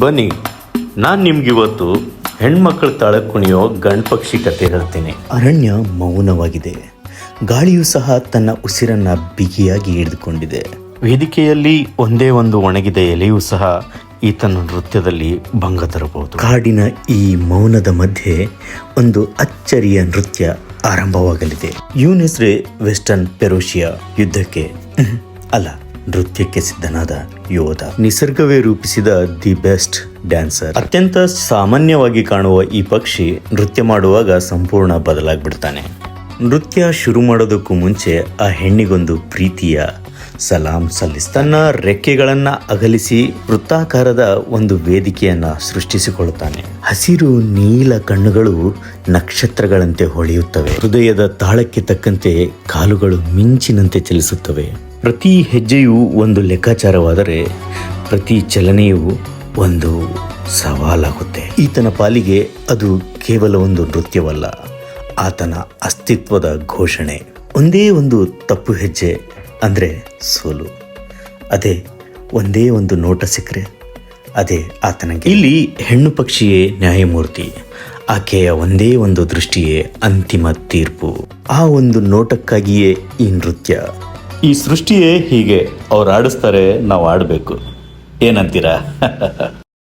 ಬನ್ನಿ, ನಾನು ನಿಮ್ಗಿವತ್ತು ಹೆಣ್ಮಕ್ಳ ತಾಳಕ್ಕೆ ಕುಣಿಯೋ ಗಂಡು ಪಕ್ಷಿ ಕತೆ ಹೇಳ್ತೀನಿ. ಅರಣ್ಯ ಮೌನವಾಗಿದೆ. ಗಾಳಿಯೂ ಸಹ ತನ್ನ ಉಸಿರನ್ನ ಬಿಗಿಯಾಗಿ ಹಿಡಿದುಕೊಂಡಿದೆ. ವೇದಿಕೆಯಲ್ಲಿ ಒಂದೇ ಒಂದು ಒಣಗಿದ ಎಲೆಯೂ ಸಹ ಈತನ ನೃತ್ಯದಲ್ಲಿ ಭಂಗ ತರಬಹುದು. ಕಾಡಿನ ಈ ಮೌನದ ಮಧ್ಯೆ ಒಂದು ಅಚ್ಚರಿಯ ನೃತ್ಯ ಆರಂಭವಾಗಲಿದೆ. ಇವನ ಹೆಸರೇ ವೆಸ್ಟರ್ನ್ ಪೆರೋಶಿಯಾ. ಯುದ್ಧಕ್ಕೆ ಅಲ್ಲ, ನೃತ್ಯಕ್ಕೆ ಸಿದ್ಧನಾದ ಯೋಧ. ನಿಸರ್ಗವೇ ರೂಪಿಸಿದ ದಿ ಬೆಸ್ಟ್ ಡ್ಯಾನ್ಸರ್. ಅತ್ಯಂತ ಸಾಮಾನ್ಯವಾಗಿ ಕಾಣುವ ಈ ಪಕ್ಷಿ ನೃತ್ಯ ಮಾಡುವಾಗ ಸಂಪೂರ್ಣ ಬದಲಾಗ್ಬಿಡ್ತಾನೆ. ನೃತ್ಯ ಶುರು ಮಾಡೋದಕ್ಕೂ ಮುಂಚೆ ಆ ಹೆಣ್ಣಿಗೊಂದು ಪ್ರೀತಿಯ ಸಲಾಂ ತನ್ನ ರೆಕ್ಕೆಗಳನ್ನ ಅಗಲಿಸಿ ವೃತ್ತಾಕಾರದ ಒಂದು ವೇದಿಕೆಯನ್ನ ಸೃಷ್ಟಿಸಿಕೊಳ್ಳುತ್ತಾನೆ. ಹಸಿರು ನೀಲ ಕಣ್ಣುಗಳು ನಕ್ಷತ್ರಗಳಂತೆ ಹೊಳೆಯುತ್ತವೆ. ಹೃದಯದ ತಾಳಕ್ಕೆ ತಕ್ಕಂತೆ ಕಾಲುಗಳು ಮಿಂಚಿನಂತೆ ಚಲಿಸುತ್ತವೆ. ಪ್ರತಿ ಹೆಜ್ಜೆಯೂ ಒಂದು ಲೆಕ್ಕಾಚಾರವಾದರೆ ಪ್ರತಿ ಚಲನೆಯೂ ಒಂದು ಸವಾಲಾಗುತ್ತೆ. ಈತನ ಪಾಲಿಗೆ ಅದು ಕೇವಲ ಒಂದು ನೃತ್ಯವಲ್ಲ, ಆತನ ಅಸ್ತಿತ್ವದ ಘೋಷಣೆ. ಒಂದೇ ಒಂದು ತಪ್ಪು ಹೆಜ್ಜೆ ಅಂದರೆ ಸೋಲು. ಅದೇ ಒಂದೇ ಒಂದು ನೋಟ ಸಿಕ್ಕರೆ ಅದೇ ಆತನಿಗೆ. ಇಲ್ಲಿ ಹೆಣ್ಣು ಪಕ್ಷಿಯೇ ನ್ಯಾಯಮೂರ್ತಿ. ಆಕೆಯ ಒಂದೇ ಒಂದು ದೃಷ್ಟಿಯೇ ಅಂತಿಮ ತೀರ್ಪು. ಆ ಒಂದು ನೋಟಕ್ಕಾಗಿಯೇ ಈ ನೃತ್ಯ. ಈ ಸೃಷ್ಟಿಯೇ ಹೀಗೆ. ಅವ್ರು ಆಡಿಸ್ತಾರೆ, ನಾವು ಆಡಬೇಕು. ಏನಂತೀರಾ?